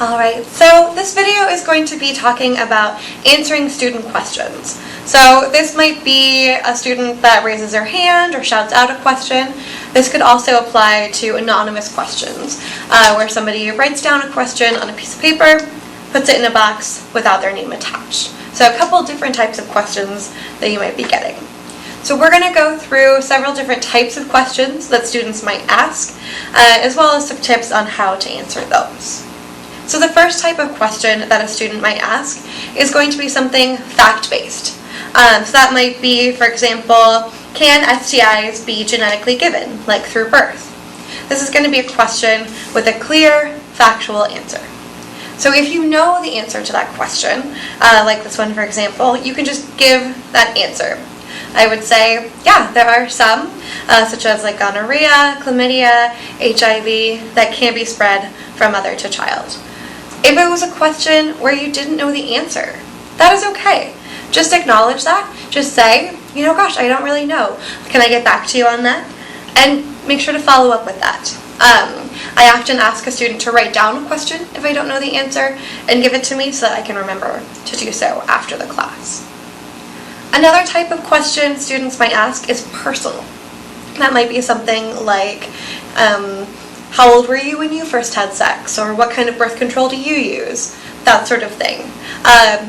Alright, so this video is going to be talking about answering student questions. So this might be a student that raises their hand or shouts out a question. This could also apply to anonymous questions, where somebody writes down a question on a piece of paper, puts it in a box without their name attached. So a couple different types of questions that you might be getting. So we're going to go through several different types of questions that students might ask, as well as some tips on how to answer those. So the first type of question that a student might ask is going to be something fact-based. So that might be, for example, can STIs be genetically given, like through birth? This is going to be a question with a clear, factual answer. So if you know the answer to that question, like this one for example, you can just give that answer. I would say, yeah, there are some, such as like gonorrhea, chlamydia, HIV, that can be spread from mother to child. If it was a question where you didn't know the answer, that is okay. Just acknowledge that. Just say, gosh, I don't really know. Can I get back to you on that? And make sure to follow up with that. I often ask a student to write down a question if I don't know the answer and give it to me so that I can remember to do so after the class. Another type of question students might ask is personal. That might be something like, how old were you when you first had sex? Or what kind of birth control do you use? That sort of thing.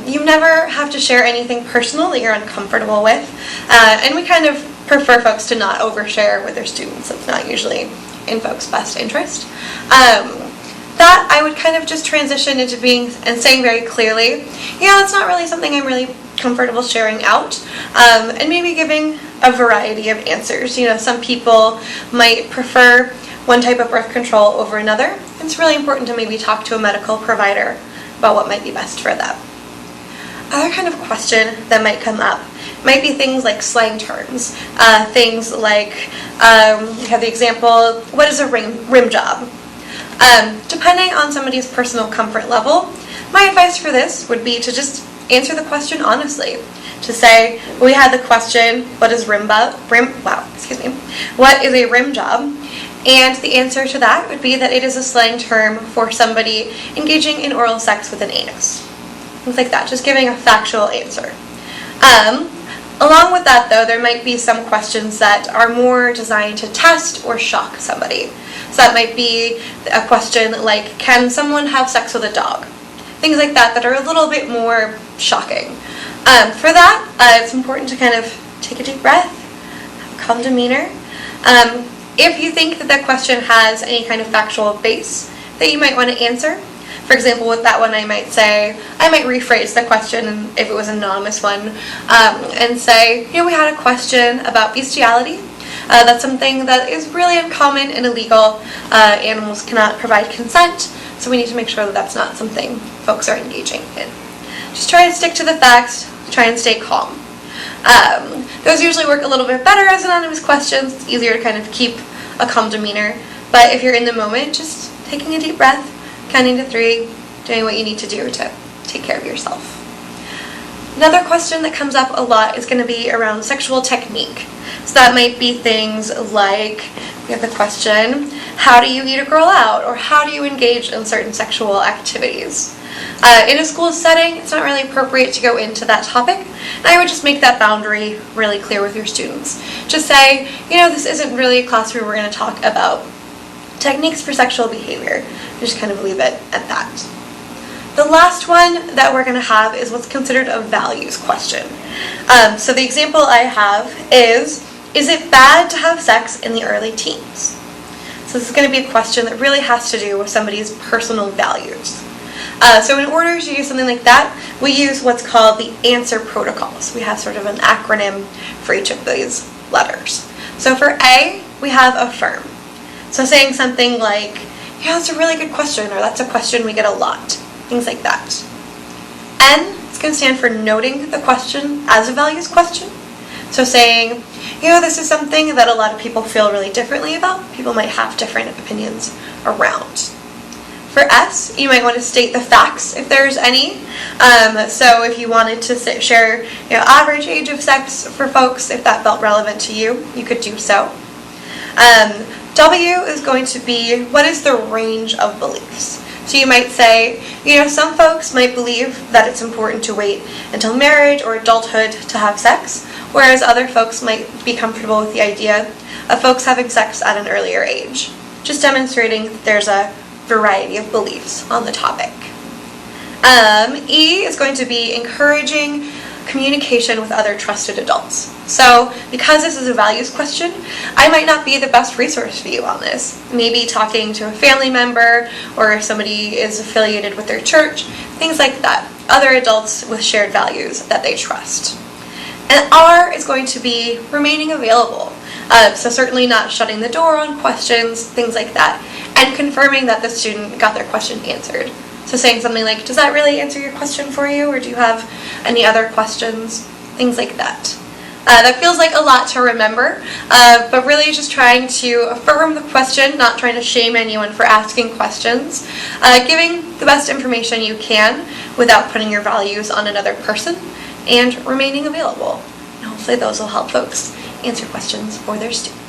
You never have to share anything personal that you're uncomfortable with. And we kind of prefer folks to not overshare with their students. It's not usually in folks' best interest. That I would kind of just transition into saying very clearly, that's not really something I'm really comfortable sharing out, and maybe giving a variety of answers. Some people might prefer one type of birth control over another. It's really important to maybe talk to a medical provider about what might be best for them. Other kind of question that might come up might be things like slang terms. Things like, we have the example, what is a rim job? Depending on somebody's personal comfort level, my advice for this would be to just answer the question honestly. To say, we had the question, what is what is a rim job? And the answer to that would be that it is a slang term for somebody engaging in oral sex with an anus. Things like that, just giving a factual answer. Along with that though, there might be some questions that are more designed to test or shock somebody. So that might be a question like, can someone have sex with a dog? Things like that are a little bit more shocking. For that, it's important to kind of take a deep breath, have a calm demeanor. If you think that question has any kind of factual base that you might want to answer, for example, with that one I might rephrase the question if it was an anonymous one, and say, we had a question about bestiality. That's something that is really uncommon and illegal. Animals cannot provide consent, so we need to make sure that that's not something folks are engaging in. Just try and stick to the facts, try and stay calm. Those usually work a little bit better as anonymous questions. It's easier to kind of keep a calm demeanor. But if you're in the moment, just taking a deep breath, counting to 3, doing what you need to do to take care of yourself. Another question that comes up a lot is going to be around sexual technique. So that might be things like, we have the question, how do you eat a girl out? Or how do you engage in certain sexual activities? In a school setting, it's not really appropriate to go into that topic, and I would just make that boundary really clear with your students. Just say, this isn't really a class where we're going to talk about techniques for sexual behavior. Just kind of leave it at that. The last one that we're going to have is what's considered a values question. So the example I have is it bad to have sex in the early teens? So this is going to be a question that really has to do with somebody's personal values. So in order to do something like that, we use what's called the answer protocols. We have sort of an acronym for each of these letters. So for A, we have affirm. So saying something like, that's a really good question, or that's a question we get a lot. Things like that. N is going to stand for noting the question as a values question. So saying, this is something that a lot of people feel really differently about. People might have different opinions around. For S, you might want to state the facts if there's any. So if you wanted to share average age of sex for folks, if that felt relevant to you, you could do so. W is going to be, what is the range of beliefs? So you might say, some folks might believe that it's important to wait until marriage or adulthood to have sex, whereas other folks might be comfortable with the idea of folks having sex at an earlier age, just demonstrating that there's a variety of beliefs on the topic. E is going to be encouraging communication with other trusted adults. So because this is a values question, I might not be the best resource for you on this. Maybe talking to a family member, or if somebody is affiliated with their church, things like that. Other adults with shared values that they trust. And R is going to be remaining available. So certainly not shutting the door on questions, things like that, and confirming that the student got their question answered. So saying something like, does that really answer your question for you, or do you have any other questions? Things like that. That feels like a lot to remember, but really just trying to affirm the question, not trying to shame anyone for asking questions, giving the best information you can without putting your values on another person, and remaining available. And hopefully those will help folks answer questions for their students.